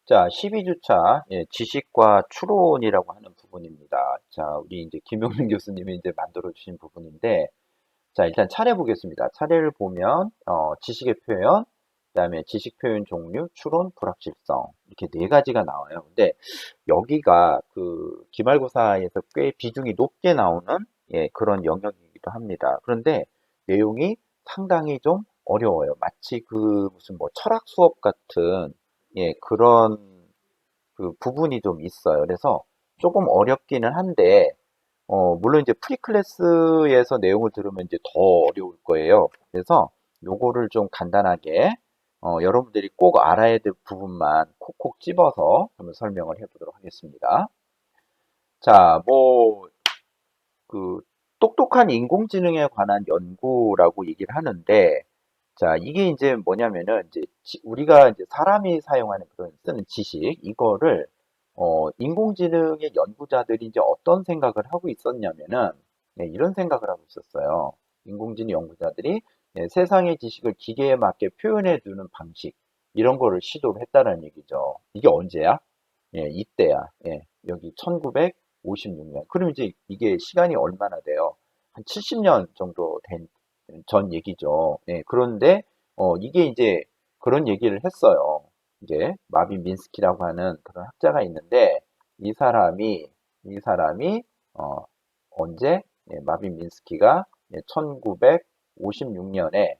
자, 12주차 지식과 추론이라고 하는 부분입니다. 자, 우리 이제 김용민 교수님이 이제 만들어 주신 부분인데, 자, 일단 차례 보겠습니다. 차례를 보면 지식의 표현, 그다음에 지식 표현 종류, 추론, 불확실성 이렇게 네 가지가 나와요. 근데 여기가 그 기말고사에서 꽤 비중이 높게 나오는 그런 영역이기도 합니다. 그런데 내용이 상당히 좀 어려워요. 마치 그 무슨 뭐 철학 수업 같은 그런 그 부분이 좀 있어요. 그래서 조금 어렵기는 한데 물론 이제 프리클래스에서 내용을 들으면 이제 더 어려울 거예요. 그래서 요거를 좀 간단하게 여러분들이 꼭 알아야 될 부분만 콕콕 집어서 한번 설명을 해보도록 하겠습니다. 자, 뭐 그 똑똑한 인공지능에 관한 연구라고 얘기를 하는데, 자, 이게 이제 뭐냐면은 이제 우리가 이제 사람이 사용하는 그런 쓰는 지식 이거를 인공지능의 연구자들이 이제 어떤 생각을 하고 있었냐면은 이런 생각을 하고 있었어요. 인공지능 연구자들이 세상의 지식을 기계에 맞게 표현해 주는 방식 이런 거를 시도를 했다는 얘기죠. 이게 언제야? 이때야. 여기 1956년. 그럼 이제 이게 시간이 얼마나 돼요? 한 70년 정도 된 전 얘기죠. 그런데 이게 이제 그런 얘기를 했어요. 이게 마빈 민스키라고 하는 그런 학자가 있는데 이 사람이 언제 마빈 민스키가 1956년에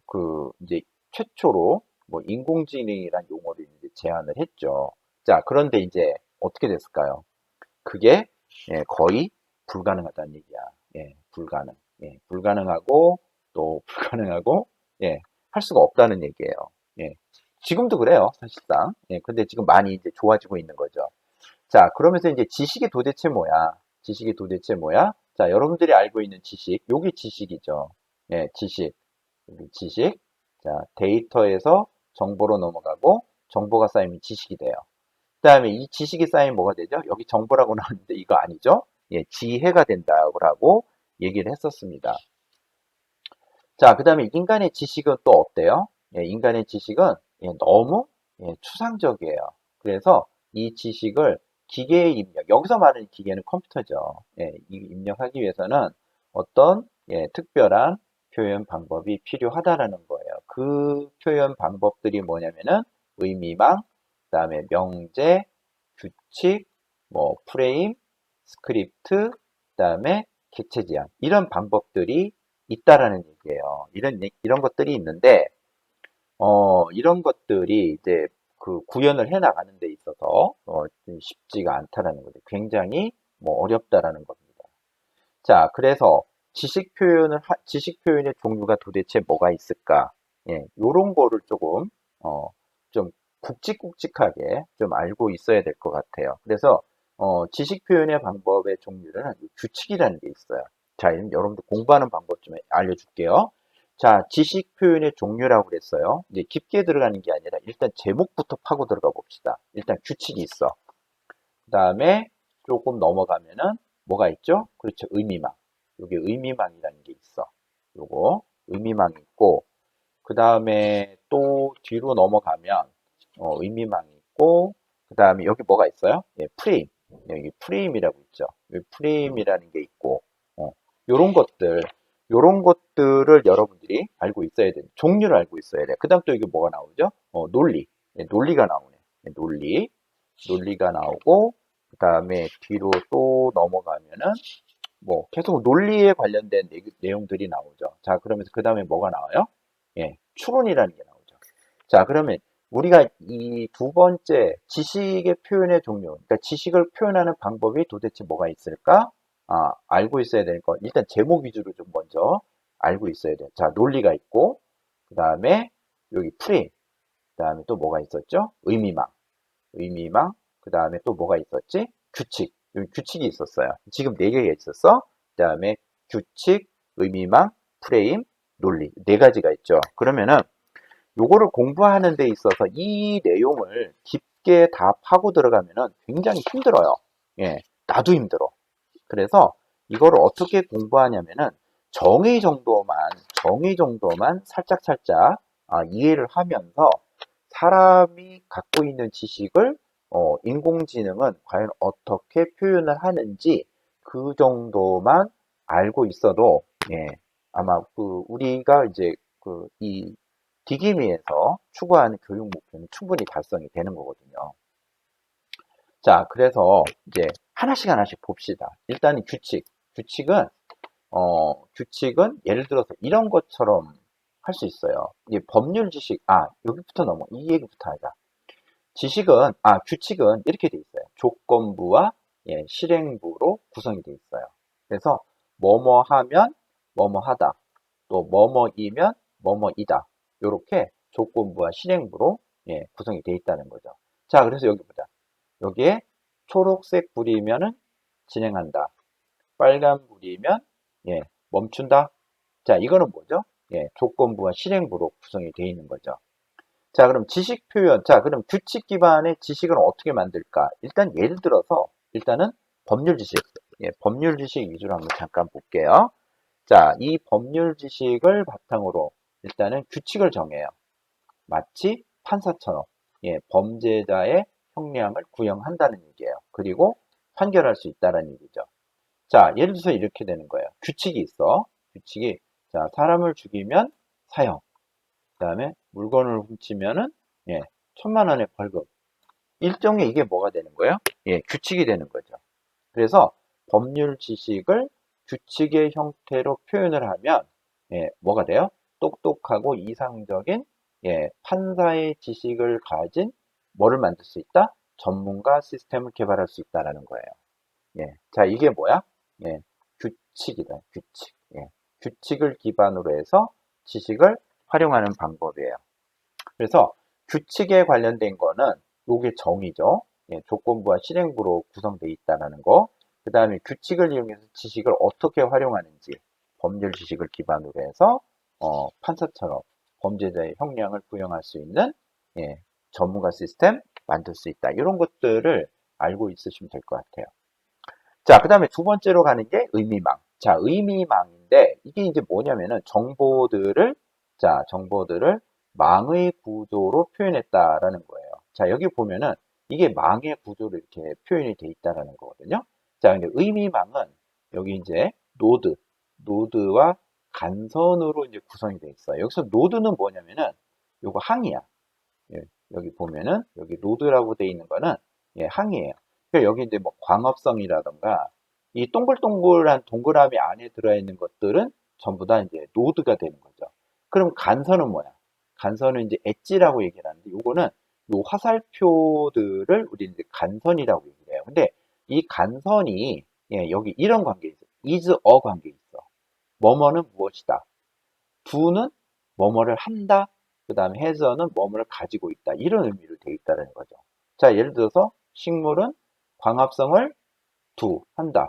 그 이제 최초로 뭐 인공지능이란 용어를 이제 제안을 했죠. 자, 그런데 이제 어떻게 됐을까요? 그게 거의 불가능하다는 얘기야. 불가능. 불가능하고 또 불가능하고 할 수가 없다는 얘기예요. 예, 지금도 그래요, 사실상. 근데 지금 많이 이제 좋아지고 있는 거죠. 자, 그러면서 이제 지식이 도대체 뭐야? 지식이 도대체 뭐야? 자, 여러분들이 알고 있는 지식, 요게 지식이죠. 지식, 여기 지식. 자, 데이터에서 정보로 넘어가고 정보가 쌓이면 지식이 돼요. 그다음에 이 지식이 쌓이면 뭐가 되죠? 여기 정보라고 나왔는데 이거 아니죠? 지혜가 된다고 얘기를 했었습니다. 자, 그다음에 인간의 지식은 또 어때요? 인간의 지식은 너무 추상적이에요. 그래서 이 지식을 기계에 입력, 여기서 말하는 기계는 컴퓨터죠. 이 입력하기 위해서는 어떤 특별한 표현 방법이 필요하다라는 거예요. 그 표현 방법들이 뭐냐면은 의미망, 그다음에 명제, 규칙, 뭐 프레임, 스크립트, 그다음에 객체 지향 이런 방법들이 있다라는 얘기예요. 이런 것들이 있는데 이런 것들이 이제 그 구현을 해 나가는 데 있어서 좀 쉽지가 않다라는 거죠. 굉장히 뭐 어렵다라는 겁니다. 자, 그래서 지식 표현의 종류가 도대체 뭐가 있을까? 요런 거를 조금 좀 굵직굵직하게 좀 알고 있어야 될 것 같아요. 그래서 지식 표현의 방법의 종류는 규칙이라는 게 있어요. 자, 여러분들 공부하는 방법 좀 알려줄게요. 자, 지식 표현의 종류라고 그랬어요. 이제 깊게 들어가는 게 아니라 일단 제목부터 파고 들어가 봅시다. 일단 규칙이 있어. 그 다음에 조금 넘어가면은 뭐가 있죠? 그렇죠. 의미망. 여기 의미망이라는 게 있어. 요거 의미망이 있고 그 다음에 또 뒤로 넘어가면 의미망이 있고 그 다음에 여기 뭐가 있어요? 프레임. 여기 프레임이라고 있죠. 여기 프레임이라는 게 있고 요런 것들 요런 것들을 여러분들이 알고 있어야 돼. 종류를 알고 있어야 돼. 그 다음 또 이게 뭐가 나오죠? 논리. 논리가 나오네. 논리가 나오고 그 다음에 뒤로 또 넘어가면은 뭐 계속 논리에 관련된 내용들이 나오죠. 자, 그러면서 그 다음에 뭐가 나와요? 추론이라는 게 나오죠. 자, 그러면 우리가 이 두 번째 지식의 표현의 종류, 그러니까 지식을 표현하는 방법이 도대체 뭐가 있을까? 알고 있어야 될 거. 일단 제목 위주로 좀 먼저 알고 있어야 돼요. 자, 논리가 있고, 그 다음에 여기 프레임, 그 다음에 또 뭐가 있었죠? 의미망, 그 다음에 또 뭐가 있었지? 규칙. 여기 규칙이 있었어요. 지금 네 개가 있었어. 그 다음에 규칙, 의미망, 프레임, 논리. 네 가지가 있죠. 그러면은 요거를 공부하는 데 있어서 이 내용을 깊게 다 파고 들어가면은 굉장히 힘들어요. 나도 힘들어. 그래서 이거를 어떻게 공부하냐면은 정의 정도만 살짝살짝 이해를 하면서 사람이 갖고 있는 지식을 인공지능은 과연 어떻게 표현을 하는지 그 정도만 알고 있어도 예, 아마 우리가 이제 이 디기미에서 추구하는 교육 목표는 충분히 달성이 되는 거거든요. 자, 그래서 이제 하나씩 봅시다. 일단 규칙은 규칙은 예를 들어서 이런 것처럼 할 수 있어요. 이게 법률 지식, 여기부터 이 얘기부터 하자. 규칙은 이렇게 돼 있어요. 조건부와 실행부로 구성이 돼 있어요. 그래서 뭐뭐 하면 뭐뭐 하다. 또 뭐뭐이면 뭐뭐이다. 이렇게 조건부와 실행부로 구성이 돼 있다는 거죠. 자, 그래서 여기 보자. 여기에 초록색 불이면은 진행한다. 빨간 불이면 멈춘다. 자, 이거는 뭐죠? 조건부와 실행부로 구성이 되어 있는 거죠. 자, 그럼 지식 표현. 자, 그럼 규칙 기반의 지식을 어떻게 만들까? 일단 예를 들어서 일단은 법률 지식. 법률 지식 위주로 한번 잠깐 볼게요. 자, 이 법률 지식을 바탕으로 일단은 규칙을 정해요. 마치 판사처럼 범죄자의 형량을 구형한다는 얘기예요. 그리고 판결할 수 있다는 얘기죠. 자, 예를 들어서 이렇게 되는 거예요. 규칙이 있어. 규칙이 자, 사람을 죽이면 사형. 그다음에 물건을 훔치면은 1,000만 원의 벌금. 일종의 이게 뭐가 되는 거예요? 규칙이 되는 거죠. 그래서 법률 지식을 규칙의 형태로 표현을 하면 뭐가 돼요? 똑똑하고 이상적인 판사의 지식을 가진 뭐를 만들 수 있다? 전문가 시스템을 개발할 수 있다라는 거예요. 자, 이게 뭐야? 규칙이다. 규칙. 규칙을 기반으로 해서 지식을 활용하는 방법이에요. 그래서 규칙에 관련된 거는 요게 정의죠. 조건부와 실행부로 구성되어 있다는 거. 그 다음에 규칙을 이용해서 지식을 어떻게 활용하는지 법률 지식을 기반으로 해서 판사처럼 범죄자의 형량을 구형할 수 있는 전문가 시스템 만들 수 있다. 이런 것들을 알고 있으시면 될 것 같아요. 자, 그 다음에 두 번째로 가는 게 의미망. 자, 의미망인데 이게 이제 뭐냐면은 정보들을 망의 구조로 표현했다라는 거예요. 자, 여기 보면은 이게 망의 구조로 이렇게 표현이 돼 있다라는 거거든요. 자, 근데 의미망은 여기 이제 노드와 간선으로 이제 구성이 돼 있어요. 여기서 노드는 뭐냐면은 요거 항이야. 여기 보면은 여기 노드라고 돼 있는 거는 항이에요. 그러니까 여기 이제 뭐 광합성이라던가 이 동글동글한 동그라미 안에 들어있는 것들은 전부 다 이제 노드가 되는 거죠. 그럼 간선은 뭐야? 간선은 이제 엣지라고 얘기를 하는데 요거는 요 화살표들을 우리 이제 간선이라고 얘기를 해요. 근데 이 간선이 여기 이런 관계 있어. is a 관계 있어. 뭐뭐는 무엇이다. do는 뭐뭐를 한다. 그 다음에 has는 뭐뭐를 가지고 있다. 이런 의미로 되어 있다는 거죠. 자, 예를 들어서 식물은 광합성을 한다.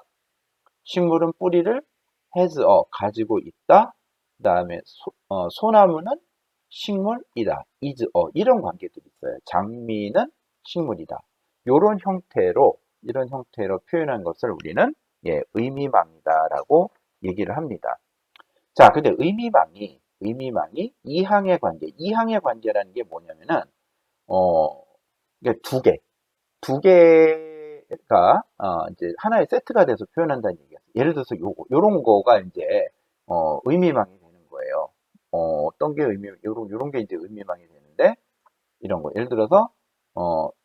식물은 뿌리를 has 가지고 있다. 그 다음에 소나무는 식물이다. is 이런 관계들이 있어요. 장미는 식물이다. 이런 형태로 표현한 것을 우리는 의미망이다라고 얘기를 합니다. 자, 근데 의미망이 이항의 관계라는 게 뭐냐면은, 이게 두 개가, 이제 하나의 세트가 돼서 표현한다는 얘기예요. 예를 들어서 요런 거가 이제, 의미망이 되는 거예요. 어떤 게 요런 게 이제 의미망이 되는데, 이런 거. 예를 들어서,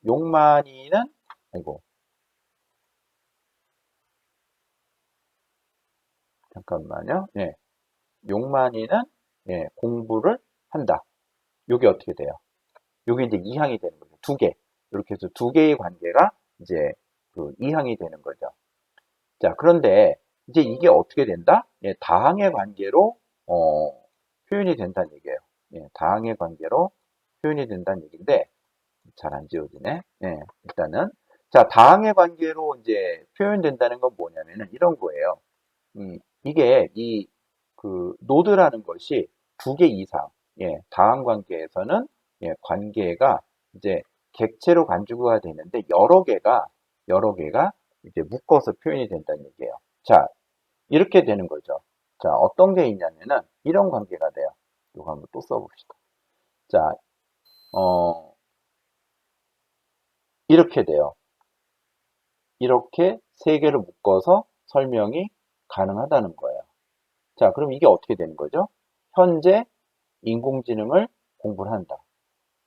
용만이는, 아이고, 잠깐만요. 용만이는, 공부를 한다. 요게 어떻게 돼요? 요게 이제 이항이 되는 거죠. 두 개. 이렇게 해서 두 개의 관계가 이제 이항이 되는 거죠. 자, 그런데 이제 이게 어떻게 된다? 다항의 관계로 표현이 된다는 얘기예요. 다항의 관계로 표현이 된다는 얘기인데 잘 안 지워지네. 일단은 자, 다항의 관계로 이제 표현된다는 건 뭐냐면은 이런 거예요. 이게 노드라는 것이 두 개 이상, 다항 관계에서는 관계가 이제 객체로 간주가 되는데 여러 개가 이제 묶어서 표현이 된다는 얘기예요. 자, 이렇게 되는 거죠. 자, 어떤 게 있냐면은 이런 관계가 돼요. 이거 한번 또 써봅시다. 자, 이렇게 돼요. 이렇게 세 개를 묶어서 설명이 가능하다는 거예요. 자, 그럼 이게 어떻게 되는 거죠? 현재 인공지능을 공부를 한다.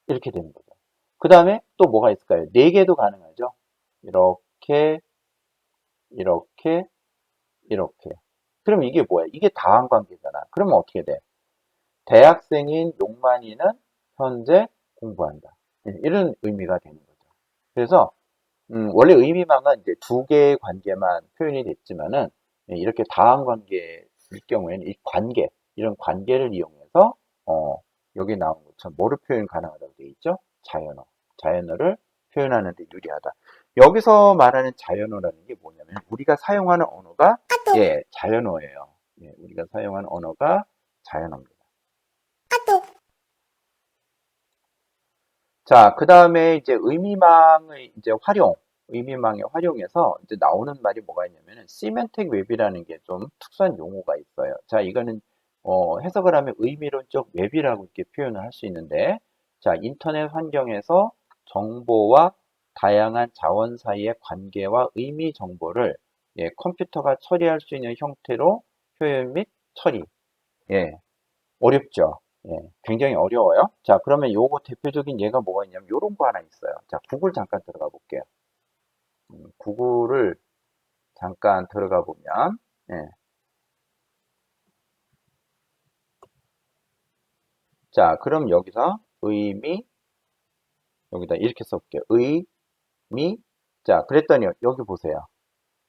이렇게 되는 거죠. 그 다음에 또 뭐가 있을까요? 네 개도 가능하죠. 이렇게, 이렇게, 이렇게. 그럼 이게 뭐야? 이게 다항관계잖아. 그러면 어떻게 돼? 대학생인 용만이는 현재 공부한다. 이런 의미가 되는 거죠. 그래서 원래 의미망은 이제 두 개의 관계만 표현이 됐지만은 이렇게 다항 관계일 경우에는 이 관계, 이런 관계를 이용해서 여기 나온 것처럼 뭐를 표현 가능하다고 되어 있죠? 자연어. 자연어를 표현하는 데 유리하다. 여기서 말하는 자연어라는 게 뭐냐면 우리가 사용하는 언어가 예, 자연어예요. 예, 우리가 사용하는 언어가 자연어입니다. 자, 그 다음에 이제 의미망의 이제 활용, 의미망의 활용에서 이제 나오는 말이 뭐가 있냐면은 시멘틱 웹이라는 게 좀 특수한 용어가 있어요. 자, 이거는 해석을 하면 의미론적 웹이라고 이렇게 표현을 할 수 있는데, 자, 인터넷 환경에서 정보와 다양한 자원 사이의 관계와 의미 정보를 예, 컴퓨터가 처리할 수 있는 형태로 표현 및 처리. 예, 어렵죠. 예, 굉장히 어려워요. 자, 그러면 요거 대표적인 예가 뭐가 있냐면 요런 거 하나 있어요. 자, 구글 잠깐 들어가 볼게요. 구글을 잠깐 들어가 보면 예. 자, 그럼 여기서 의미 여기다 이렇게 써볼게요. 의미 자, 그랬더니 여기 보세요.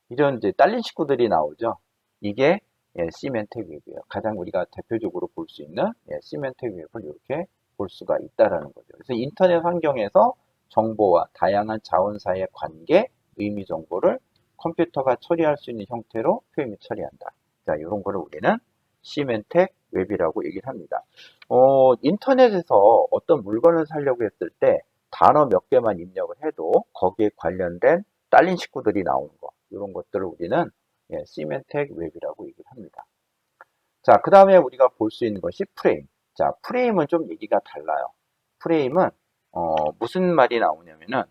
이런 이제 딸린 식구들이 나오죠. 이게 예, 시멘텍 웹이에요. 가장 우리가 대표적으로 볼 수 있는 예, 시멘텍 웹을 이렇게 볼 수가 있다라는 거죠. 그래서 인터넷 환경에서 정보와 다양한 자원사의 관계, 의미 정보를 컴퓨터가 처리할 수 있는 형태로 표현 및 처리한다. 자, 이런 거를 우리는 시멘텍 웹이라고 얘기를 합니다. 인터넷에서 어떤 물건을 사려고 했을 때 단어 몇 개만 입력을 해도 거기에 관련된 딸린 식구들이 나오는 거. 이런 것들을 우리는 예, 시멘텍 웹이라고 얘기를 합니다. 자, 그 다음에 우리가 볼 수 있는 것이 프레임. 자, 프레임은 좀 얘기가 달라요. 프레임은 무슨 말이 나오냐면은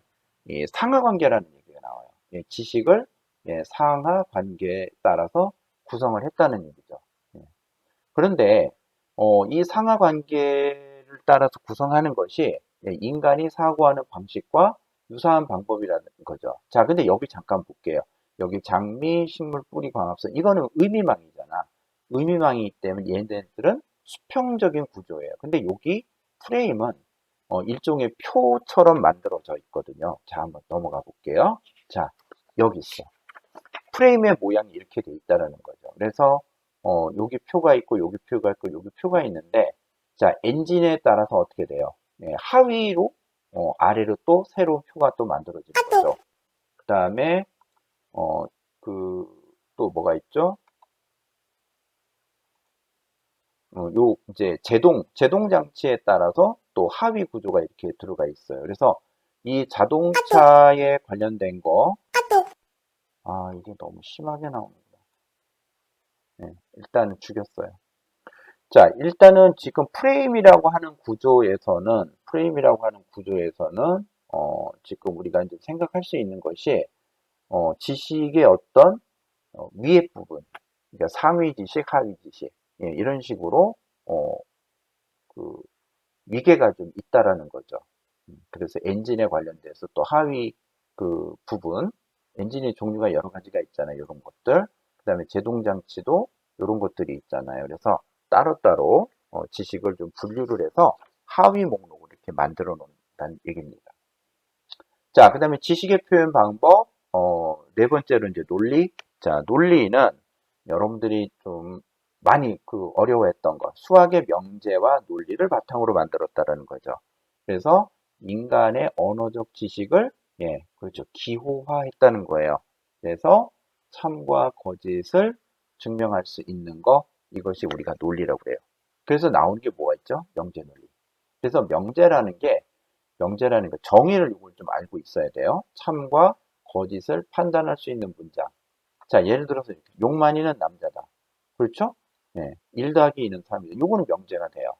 이 상하 관계라는 얘기가 나와요. 예, 지식을 예, 상하 관계에 따라서 구성을 했다는 얘기죠. 예. 그런데 이 상하 관계를 따라서 구성하는 것이 예, 인간이 사고하는 방식과 유사한 방법이라는 거죠. 자, 근데 여기 잠깐 볼게요. 여기 장미, 식물, 뿌리, 광합성 이거는 의미망이잖아. 의미망이기 때문에 얘네들은 수평적인 구조예요. 근데 여기 프레임은 일종의 표처럼 만들어져 있거든요. 자, 한번 넘어가 볼게요. 자, 여기 있어. 프레임의 모양이 이렇게 돼 있다라는 거죠. 그래서 여기 표가 있고 여기 표가 있고 여기 표가 있는데 자 엔진에 따라서 어떻게 돼요? 네, 하위로 아래로 또 새로운 표가 또 만들어지는 거죠. 그 다음에 그 또 뭐가 있죠? 요 이제 제동 장치에 따라서 또 하위 구조가 이렇게 들어가 있어요. 그래서 이 자동차에 관련된 거, 아 이게 너무 심하게 나옵니다. 네, 일단 죽였어요. 자, 일단은 지금 프레임이라고 하는 구조에서는, 지금 우리가 이제 생각할 수 있는 것이, 지식의 어떤, 위의 부분, 그러니까 상위 지식, 하위 지식, 예, 이런 식으로, 어, 그, 위계가 좀 있다라는 거죠. 그래서 엔진에 관련돼서 또 하위 그 부분, 엔진의 종류가 여러 가지가 있잖아요. 이런 것들. 그 다음에 제동장치도 이런 것들이 있잖아요. 그래서 따로따로 지식을 좀 분류를 해서 하위 목록을 이렇게 만들어 놓는다는 얘기입니다. 자, 그 다음에 지식의 표현 방법, 네 번째로 이제 논리. 자, 논리는 여러분들이 좀 많이 그 어려워했던 것, 수학의 명제와 논리를 바탕으로 만들었다라는 거죠. 그래서 인간의 언어적 지식을, 예, 그렇죠. 기호화했다는 거예요. 그래서 참과 거짓을 증명할 수 있는 거, 이것이 우리가 논리라고 그래요. 그래서 나오는 게 뭐가 있죠? 명제 논리. 그래서 명제라는 거 정의를 이걸 좀 알고 있어야 돼요. 참과 거짓을 판단할 수 있는 문장. 자, 예를 들어서 이렇게 욕만이는 남자다. 그렇죠? 네, 1 더하기 2는 3이다. 요거는 명제가 돼요.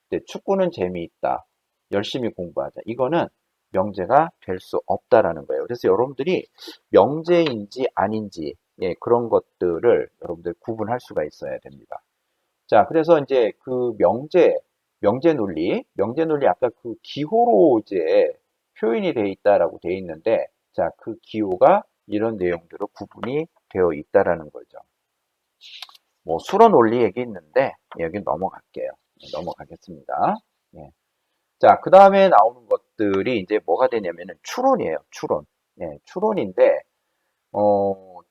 근데 축구는 재미있다. 열심히 공부하자. 이거는 명제가 될 수 없다라는 거예요. 그래서 여러분들이 명제인지 아닌지 그런 것들을 여러분들 구분할 수가 있어야 됩니다. 자, 그래서 이제 그 명제 논리 아까 그 기호로 이제 표현이 되어 있다라고 되어 있는데, 자, 그 기호가 이런 내용들로 구분이 되어 있다라는 거죠. 뭐 수로 논리 얘기 있는데 여기 넘어갈게요. 넘어가겠습니다. 예. 자, 그 다음에 나오는 것들이 이제 뭐가 되냐면은 추론이에요. 추론. 예, 추론인데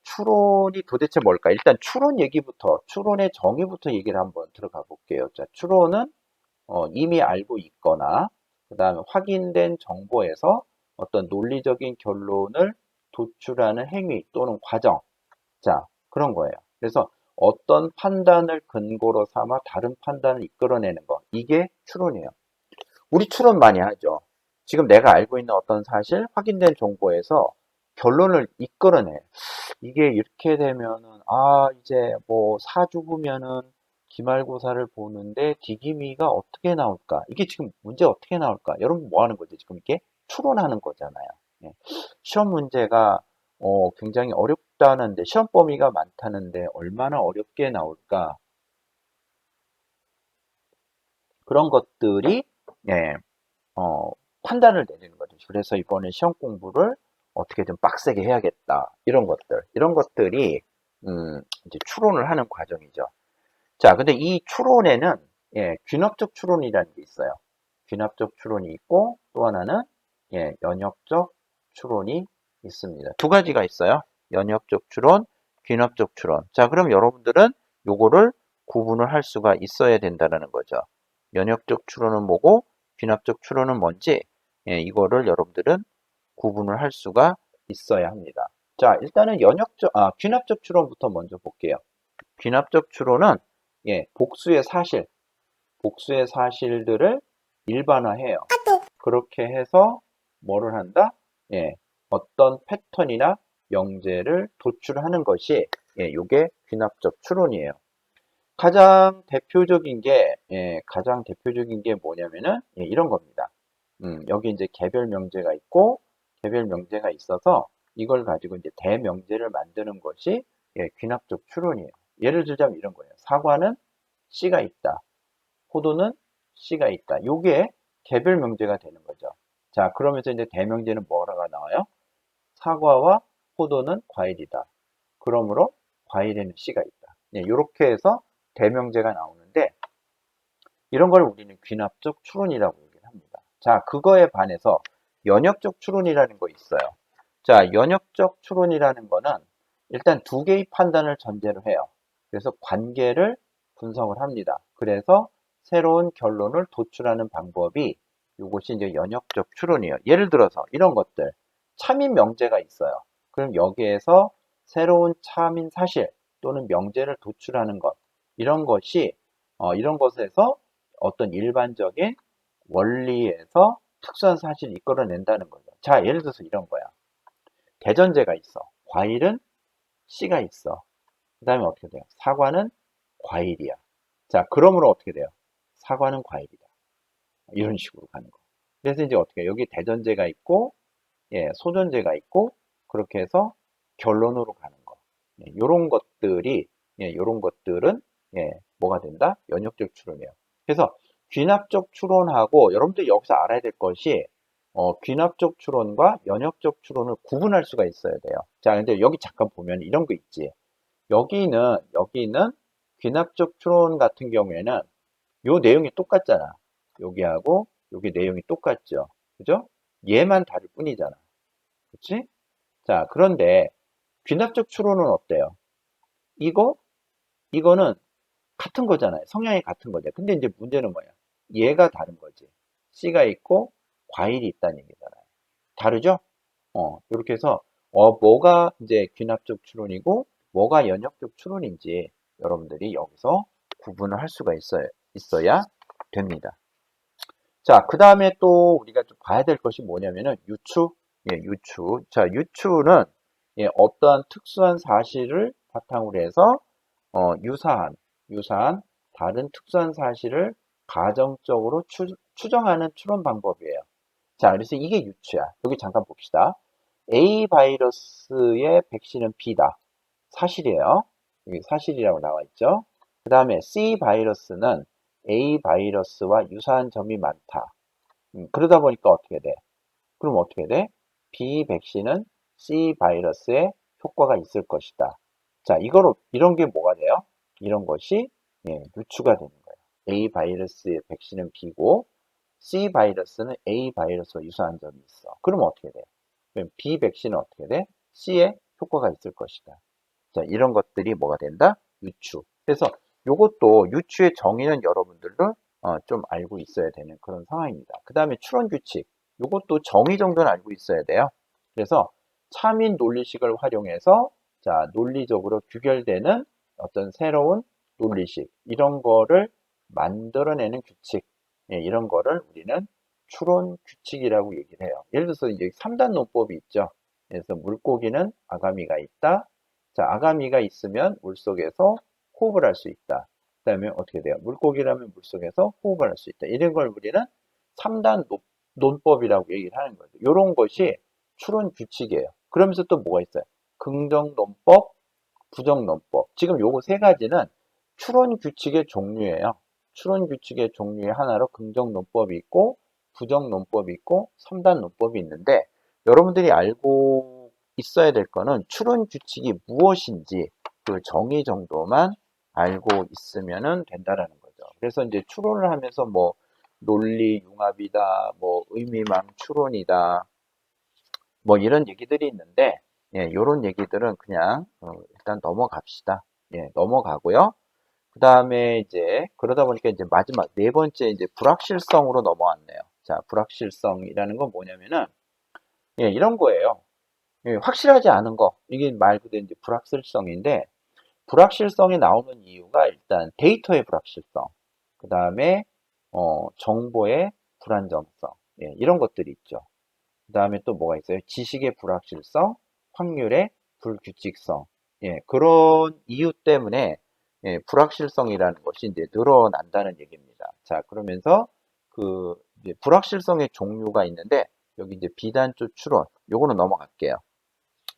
추론이 도대체 뭘까? 일단 추론 얘기부터, 추론의 정의부터 얘기를 한번 들어가 볼게요. 자, 추론은 이미 알고 있거나, 그 다음에 확인된 정보에서 어떤 논리적인 결론을 도출하는 행위 또는 과정. 자, 그런 거예요. 그래서 어떤 판단을 근거로 삼아 다른 판단을 이끌어내는 거. 이게 추론이에요. 우리 추론 많이 하죠. 지금 내가 알고 있는 어떤 사실, 확인된 정보에서 결론을 이끌어내. 이게 이렇게 되면은, 이제 뭐 사주 보면은 기말고사를 보는데 디기미가 어떻게 나올까? 이게 지금 문제 어떻게 나올까? 여러분 뭐 하는 거죠? 지금 이게 추론하는 거잖아요. 예. 시험 문제가 굉장히 어렵다는데, 시험 범위가 많다는데 얼마나 어렵게 나올까? 그런 것들이 예, 어, 판단을 내리는 거죠. 그래서 이번에 시험 공부를 어떻게든 빡세게 해야겠다. 이런 것들이 이제 추론을 하는 과정이죠. 자, 근데 이 추론에는 균합적 추론이라는 게 있어요. 균합적 추론이 있고 또 하나는 연역적 추론이 있습니다. 두 가지가 있어요. 연역적 추론, 균합적 추론. 자, 그럼 여러분들은 요거를 구분을 할 수가 있어야 된다는 거죠. 연역적 추론은 뭐고 균합적 추론은 뭔지 이거를 여러분들은 구분을 할 수가 있어야 합니다. 자, 일단은 균합적 추론부터 먼저 볼게요. 균합적 추론은 복수의 사실들을 일반화해요. 그렇게 해서 뭐를 한다? 어떤 패턴이나 명제를 도출하는 것이 요게 균합적 추론이에요. 가장 대표적인 게 뭐냐면은 이런 겁니다. 여기 이제 개별 명제가 있고 개별 명제가 있어서 이걸 가지고 이제 대명제를 만드는 것이 균합적 추론이에요. 예를 들자면 이런 거예요. 사과는 씨가 있다. 포도는 씨가 있다. 요게 개별 명제가 되는 거죠. 자, 그러면서 이제 대명제는 뭐라가 나와요? 사과와 포도는 과일이다. 그러므로 과일에는 씨가 있다. 이렇게 해서 대명제가 나오는데 이런 걸 우리는 균합적 추론이라고 얘기를 합니다. 자, 그거에 반해서 연역적 추론이라는 거 있어요. 자, 연역적 추론이라는 거는 일단 두 개의 판단을 전제로 해요. 그래서 관계를 분석을 합니다. 그래서 새로운 결론을 도출하는 방법이 이것이 이제 연역적 추론이에요. 예를 들어서 이런 것들. 참인 명제가 있어요. 그럼 여기에서 새로운 참인 사실 또는 명제를 도출하는 것. 이런 것에서 어떤 일반적인 원리에서 특수한 사실을 이끌어낸다는 거죠. 자, 예를 들어서 이런 거야. 대전제가 있어. 과일은 씨가 있어. 그 다음에 어떻게 돼요? 사과는 과일이야. 자, 그러므로 어떻게 돼요? 사과는 과일이다. 이런 식으로 가는 거. 그래서 이제 어떻게 해요? 여기 대전제가 있고, 소전제가 있고, 그렇게 해서 결론으로 가는 거. 요런 것들은, 뭐가 된다? 연역적 추론이에요. 그래서 귀납적 추론하고, 여러분들 여기서 알아야 될 것이, 귀납적 추론과 연역적 추론을 구분할 수가 있어야 돼요. 자, 근데 여기 잠깐 보면 이런 거 있지. 여기는 귀납적 추론 같은 경우에는 요 내용이 똑같잖아. 여기하고 여기 내용이 똑같죠. 그죠? 얘만 다를 뿐이잖아. 그치? 자, 그런데 귀납적 추론은 어때요? 이거는 같은 거잖아요. 성향이 같은 거죠. 근데 이제 문제는 뭐야? 얘가 다른 거지. 씨가 있고 과일이 있다는 얘기잖아요. 다르죠? 이렇게 해서 뭐가 이제 귀납적 추론이고 뭐가 연역적 추론인지 여러분들이 여기서 구분을 할 수가 있어야 됩니다. 자, 그 다음에 또 우리가 좀 봐야 될 것이 뭐냐면은 유추. 유추. 자, 유추는 어떠한 특수한 사실을 바탕으로 해서 유사한 다른 특수한 사실을 가정적으로 추정하는 추론 방법이에요. 자, 그래서 이게 유추야. 여기 잠깐 봅시다. A 바이러스의 백신은 B다. 사실이에요. 여기 사실이라고 나와 있죠. 그 다음에 C 바이러스는 A 바이러스와 유사한 점이 많다. 그러다 보니까 어떻게 돼? 그럼 어떻게 돼? B 백신은 C 바이러스에 효과가 있을 것이다. 자, 이런 게 뭐가 돼요? 이런 것이 유추가 되는 거예요. A 바이러스의 백신은 B고 C 바이러스는 A 바이러스와 유사한 점이 있어. 그럼 어떻게 돼? 그럼 B 백신은 어떻게 돼? C에 효과가 있을 것이다. 자, 이런 것들이 뭐가 된다? 유추. 그래서 이것도 유추의 정의는 여러분들도 좀 알고 있어야 되는 그런 상황입니다. 그 다음에 추론 규칙. 이것도 정의 정도는 알고 있어야 돼요. 그래서 차민 논리식을 활용해서 자, 논리적으로 규결되는 어떤 새로운 논리식 이런 거를 만들어내는 규칙 이런 거를 우리는 추론 규칙이라고 얘기를 해요. 예를 들어서 이제 3단 논법이 있죠. 그래서 물고기는 아가미가 있다. 자, 아가미가 있으면 물속에서 호흡을 할 수 있다. 그 다음에 어떻게 돼요? 물고기라면 물속에서 호흡을 할 수 있다. 이런 걸 우리는 3단 논법이라고 얘기를 하는 거죠. 이런 것이 추론 규칙이에요. 그러면서 또 뭐가 있어요? 긍정 논법, 부정 논법. 지금 요거 세 가지는 추론 규칙의 종류예요. 추론 규칙의 종류의 하나로 긍정 논법이 있고 부정 논법이 있고 3단 논법이 있는데 여러분들이 알고 있어야 될 거는 추론 규칙이 무엇인지 그 정의 정도만 알고 있으면 된다라는 거죠. 그래서 이제 추론을 하면서 뭐 논리 융합이다, 뭐 의미망 추론이다, 뭐 이런 얘기들이 있는데 이런 얘기들은 그냥 일단 넘어갑시다. 넘어가고요. 그 다음에 이제 그러다 보니까 이제 마지막 네 번째 이제 불확실성으로 넘어왔네요. 자, 불확실성이라는 건 뭐냐면은 이런 거예요. 확실하지 않은 거 이게 말 그대로 이제 불확실성인데 불확실성이 나오는 이유가 일단 데이터의 불확실성, 그 다음에 정보의 불안정성 이런 것들이 있죠. 그 다음에 또 뭐가 있어요? 지식의 불확실성, 확률의 불규칙성. 그런 이유 때문에 불확실성이라는 것이 이제 늘어난다는 얘기입니다. 자, 그러면서 그 이제 불확실성의 종류가 있는데 여기 이제 비단조 추론, 요거는 넘어갈게요.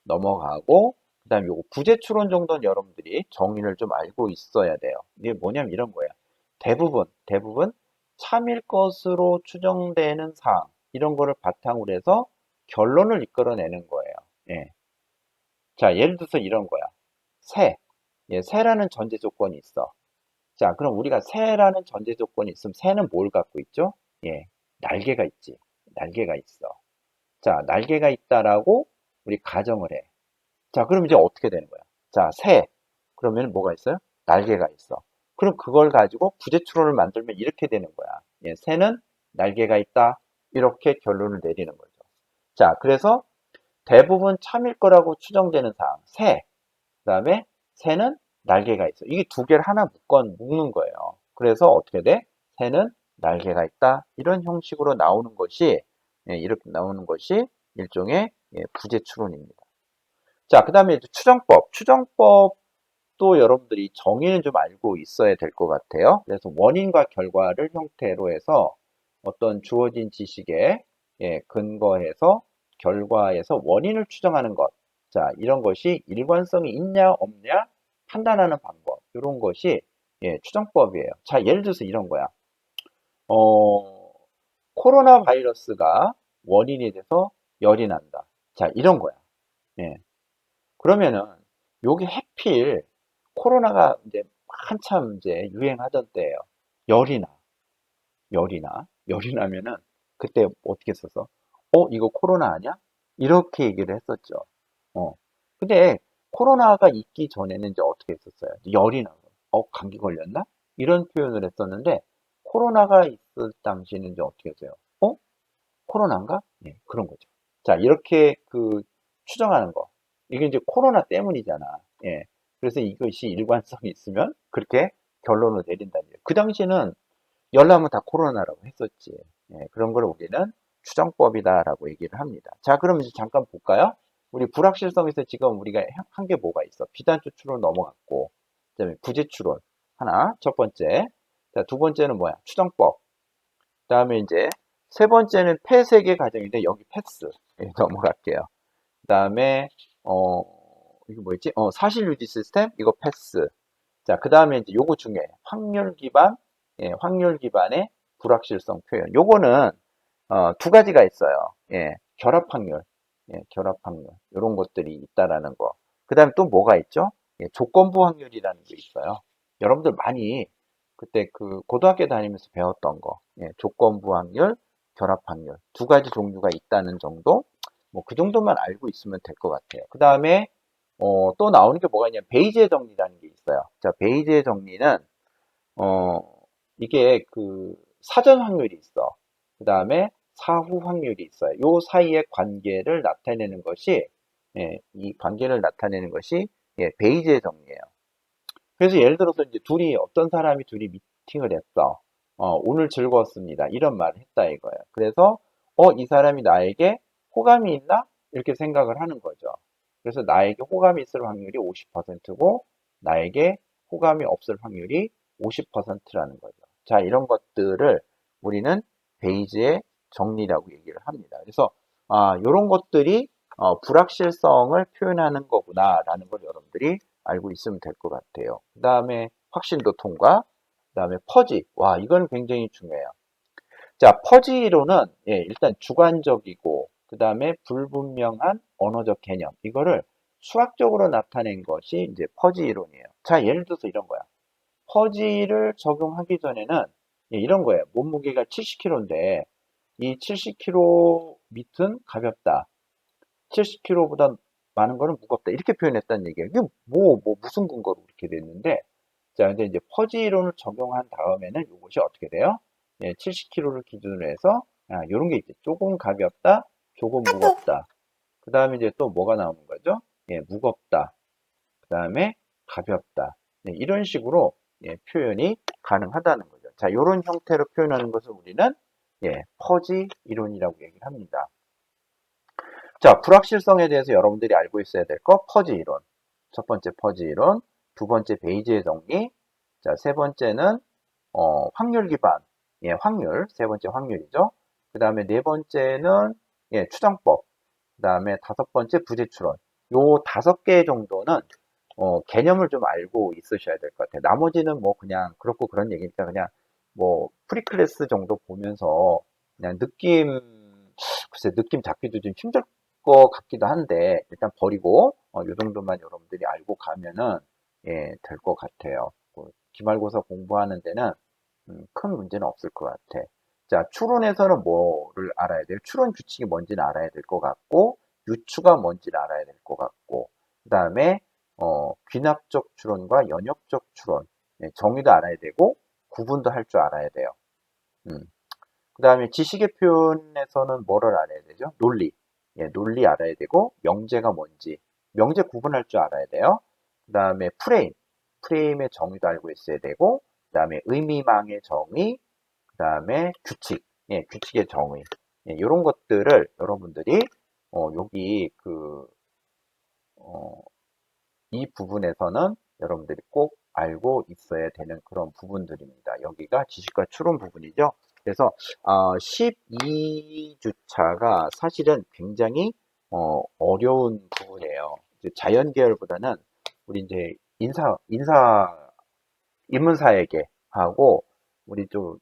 넘어가고 그다음에 요거 부재 추론 정도는 여러분들이 정의를 좀 알고 있어야 돼요. 이게 뭐냐면 이런 거예요. 대부분 참일 것으로 추정되는 사항 이런 거를 바탕으로 해서 결론을 이끌어내는 거예요. 예. 자, 예를 들어서 이런 거야. 새. 새라는 전제 조건이 있어. 자, 그럼 우리가 새라는 전제 조건이 있으면 새는 뭘 갖고 있죠? 날개가 있지. 날개가 있어. 자, 날개가 있다라고 우리 가정을 해. 자, 그럼 이제 어떻게 되는 거야? 자, 새. 그러면 뭐가 있어요? 날개가 있어. 그럼 그걸 가지고 부재추론을 만들면 이렇게 되는 거야. 새는 날개가 있다. 이렇게 결론을 내리는 거죠. 자, 그래서 대부분 참일 거라고 추정되는 사항. 새. 그 다음에 새는 날개가 있어. 이게 두 개를 하나 묶는 거예요. 그래서 어떻게 돼? 새는 날개가 있다. 이런 형식으로 나오는 것이, 이렇게 나오는 것이 일종의 부재추론입니다. 자, 그 다음에 추정법. 추정법도 여러분들이 정의는 좀 알고 있어야 될 것 같아요. 그래서 원인과 결과를 형태로 해서 어떤 주어진 지식에 근거해서 결과에서 원인을 추정하는 것. 자, 이런 것이 일관성이 있냐, 없냐 판단하는 방법. 이런 것이 추정법이에요. 자, 예를 들어서 이런 거야. 어, 코로나 바이러스가 원인이 돼서 열이 난다. 자, 이런 거야. 예. 그러면은 요게 해필 코로나가 이제 한참 이제 유행하던 때예요. 열이 나. 열이 나면은 그때 어떻게 썼어? 이거 코로나 아니야? 이렇게 얘기를 했었죠. 어. 근데 코로나가 있기 전에는 이제 어떻게 했었어요? 열이 나고, 감기 걸렸나? 이런 표현을 했었는데 코로나가 있을 당시에는 이제 어떻게 했어요? 코로나인가? 네, 그런 거죠. 자, 이렇게 그 추정하는 거. 이게 이제 코로나 때문이잖아. 예. 그래서 이것이 일관성이 있으면 그렇게 결론을 내린다는 거예요. 그 당시에는 열나면 다 코로나라고 했었지. 그런 걸 우리는 추정법이다라고 얘기를 합니다. 자, 그럼 이제 잠깐 볼까요? 우리 불확실성에서 지금 우리가 한 게 뭐가 있어? 비단추 추론 넘어갔고, 그다음에 부재 추론 하나, 첫 번째. 자, 두 번째는 뭐야? 추정법. 그다음에 이제 세 번째는 폐쇄계 가정인데 여기 패스. 예, 넘어갈게요. 그 다음에 이거 뭐였지? 사실 유지 시스템 이거 패스. 자, 그 다음에 이제 요거 중에 확률 기반, 확률 기반의 불확실성 표현. 요거는 두 가지가 있어요. 결합 확률, 결합 확률 이런 것들이 있다라는 거. 그 다음에 또 뭐가 있죠? 조건부 확률이라는 게 있어요. 여러분들 많이 그때 그 고등학교 다니면서 배웠던 거. 조건부 확률, 결합 확률 두 가지 종류가 있다는 정도. 뭐 그 정도만 알고 있으면 될 것 같아요. 그 다음에 또 나오는 게 뭐가 있냐면 베이지의 정리라는 게 있어요. 자, 베이지의 정리는 어, 이게 그 사전 확률이 있어. 그 다음에 사후 확률이 있어요. 요 사이의 관계를 나타내는 것이, 이 관계를 나타내는 것이, 베이지의 정리예요. 그래서 예를 들어서 이제 어떤 사람이 둘이 미팅을 했어. 오늘 즐거웠습니다. 이런 말을 했다 이거예요. 그래서, 이 사람이 나에게 호감이 있나? 이렇게 생각을 하는 거죠. 그래서 나에게 호감이 있을 확률이 50%고, 나에게 호감이 없을 확률이 50%라는 거죠. 자, 이런 것들을 우리는 베이지의 정리라고 얘기를 합니다. 그래서, 이런 것들이 불확실성을 표현하는 거구나라는 걸 여러분들이 알고 있으면 될 것 같아요. 그 다음에 확신도 통과, 그 다음에 퍼지. 와, 이건 굉장히 중요해요. 자, 퍼지 이론은 일단 주관적이고, 그 다음에 불분명한 언어적 개념. 이거를 수학적으로 나타낸 것이 이제 퍼지 이론이에요. 자, 예를 들어서 이런 거야. 퍼지를 적용하기 전에는 이런 거예요. 몸무게가 70kg인데 이 70kg 밑은 가볍다. 70kg보다 많은 거는 무겁다. 이렇게 표현했다는 얘기예요. 이게 무슨 근거로 그렇게 됐는데, 자, 근데 이제 퍼지 이론을 적용한 다음에는 이것이 어떻게 돼요? 70kg를 기준으로 해서, 이런 게 있죠. 조금 가볍다, 조금 무겁다. 그 다음에 이제 또 뭐가 나오는 거죠? 무겁다. 그 다음에 가볍다. 이런 식으로 표현이 가능하다는 거죠. 자, 이런 형태로 표현하는 것을 우리는 퍼지 이론이라고 얘기를 합니다. 자, 불확실성에 대해서 여러분들이 알고 있어야 될 거, 퍼지 이론. 첫 번째 퍼지 이론, 두 번째 베이지의 정리, 자, 세 번째는 확률 기반, 확률, 세 번째 확률이죠. 그 다음에 네 번째는 추정법, 그 다음에 다섯 번째 부재추론. 요 다섯 개 정도는 개념을 좀 알고 있으셔야 될 것 같아요. 나머지는 뭐 그냥 그렇고 그런 얘기니까 그냥 뭐 프리클래스 정도 보면서 그냥 글쎄 느낌 잡기도 좀 힘들 것 같기도 한데 일단 버리고 요 정도만 여러분들이 알고 가면은 될 것 같아요. 기말고사 공부하는 데는 큰 문제는 없을 것 같아. 자, 추론에서는 뭐를 알아야 돼요? 추론 규칙이 뭔지는 알아야 될 것 같고 유추가 뭔지를 알아야 될 것 같고 그 다음에 귀납적 추론과 연역적 추론 정의도 알아야 되고 구분도 할 줄 알아야 돼요. 음. 그 다음에 지식의 표현에서는 뭐를 알아야 되죠? 논리. 논리 알아야 되고, 명제가 뭔지. 명제 구분할 줄 알아야 돼요. 그 다음에 프레임의 정의도 알고 있어야 되고, 그 다음에 의미망의 정의, 그 다음에 규칙. 규칙의 정의. 이런 것들을 여러분들이, 여기 어, 이 부분에서는 여러분들이 꼭 알고 있어야 되는 그런 부분들입니다. 여기가 지식과 추론 부분이죠. 그래서 12주차가 사실은 굉장히 어려운 부분이에요. 자연 계열보다는 우리 이제 인문사회계 하고 우리 좀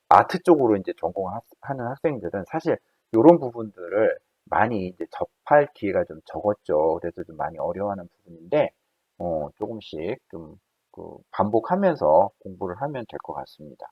아트 쪽으로 이제 전공하는 학생들은 사실 이런 부분들을 많이 이제 접할 기회가 좀 적었죠. 그래서 좀 많이 어려워하는 부분인데, 조금씩 좀 반복하면서 공부를 하면 될 것 같습니다.